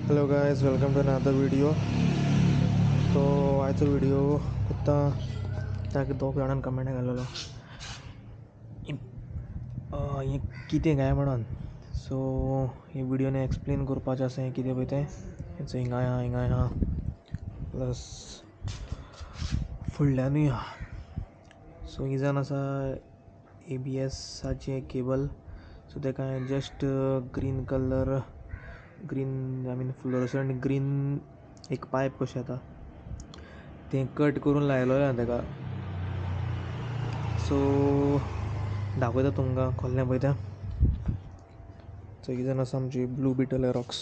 Hello guys, welcome to another video. तो आयचो video कुत्ता ताका दोग जाणांनी कमेंट घालेलो हें कितें काय म्हणून. सो हे व्हिडिओने एक्सप्लेन करपाचें आसा हें कितें पळय तें. हिंगाय आहा प्लस फुडल्यानूय आहा. सो ही जावन आसा ABSाचें केबल. सो तेका हांवें just green I mean fluorescent green एक पायप कशें येता तें कट करून लायलोलें हांवें तेका. सो दाखयता तुमकां खोल्लें पळय तें. सो ही जावन आसा आमची ब्लू बिटल एरॉक्स.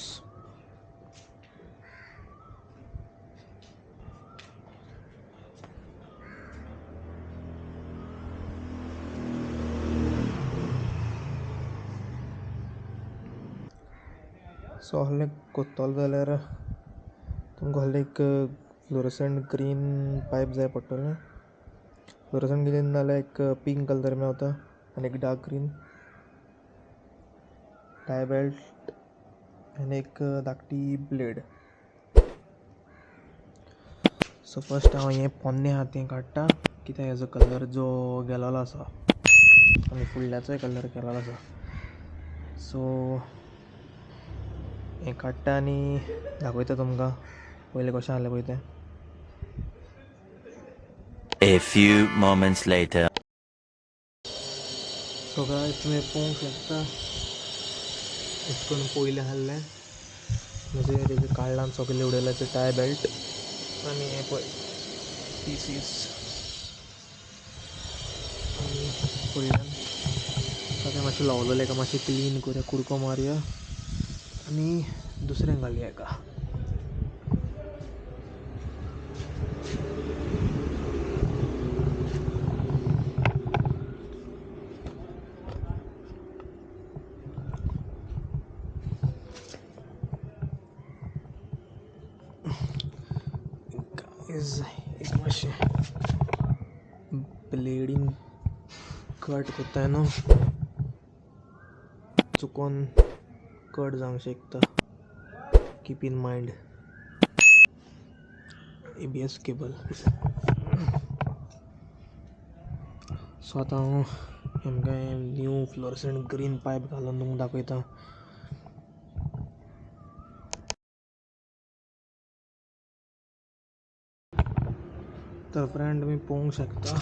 सो ahलें कोत्तोलें जाल्यार तुमकां ahलें एक फ्लोरसंट ग्रीन पायप जाय पडटलें. फ्लोरसंट ग्रीन नाल्यार एक पिंक कलर मेवता आनी एक डार्क ग्रीन टाय बेल्ट आनी एक धाकटी ब्लेड. सो फर्स्ट हांव हें पोन्नें आहा तें काडटा कित्याक हेजो कलर जो गेलोलो आसा आनी फुडल्याचोय कलर गेलोलो आसा. सो हें काडटा आनी दाखयता तुमकां पयलें कशें आहलें पळय तें. A few moments later. So guys तुमी पळोवंक शकता अशें करून पयलें आहलें म्हणजे तेजें काडलां आनी सगळें उडयलां तें टाय बेल्ट आनी हें पळय पीसीस आनी फुडल्यान तें मातशें लावलेलें हेका मातशें क्लीन करुया, कुडको मारया आनी दुसरें घालया हेका. एक मातशें ब्लेडीन कट कोत्ताय न्हू चुकोन कट जावंक शकता. Keep in mind ABS cable. So आतां हांव आमकां न्यू फ्लोरसंट ग्रीन पायप घालून तुमकां दाखयता. तर फ्रेंड तुमी पळोवंक शकता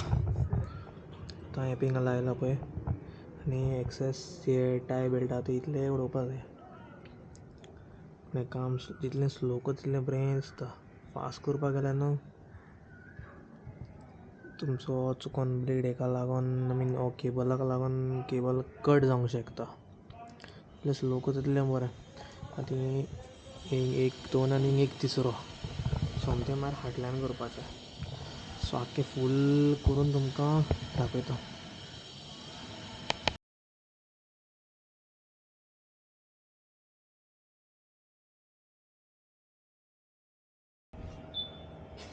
आतां हें पिंगा लायला पळय आनी एक्सेस जे टाय बेल्ट आहा ते इतलें उडोवपा जाय. हें काम जितलें स्लो करता तितलें बरें दिसता. फास्ट करपाक गेल्यार न्हू तुमचो चुकोन ब्लेड हेका लागोन आय मीन हो केबलाक लागोन केबल कट जावंक शकता. जितलें स्लो करता तितलें बरें. आतां एक दोन आनी एक तिसरो सोमतें मार फाटल्यान करपाचें. सो आख्खें फूल करून तुमकां दाखयता.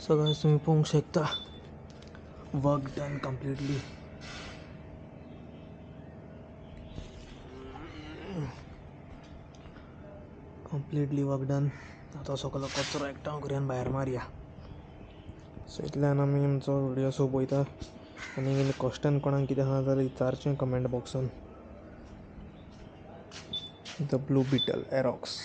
सो गायज तुमी पळोवंक शकता work done completely. Work done. आतां सगळो कचरो एकठांय करून भायर मारया. सो इतल्यान आमी आमचो व्हिडिओ सोंपयता आनी क्वेश्चन कोणाक कितें आहा जाल्यार विचारचें कमेंट बॉक्सान. The blue beetle एरॉक्स.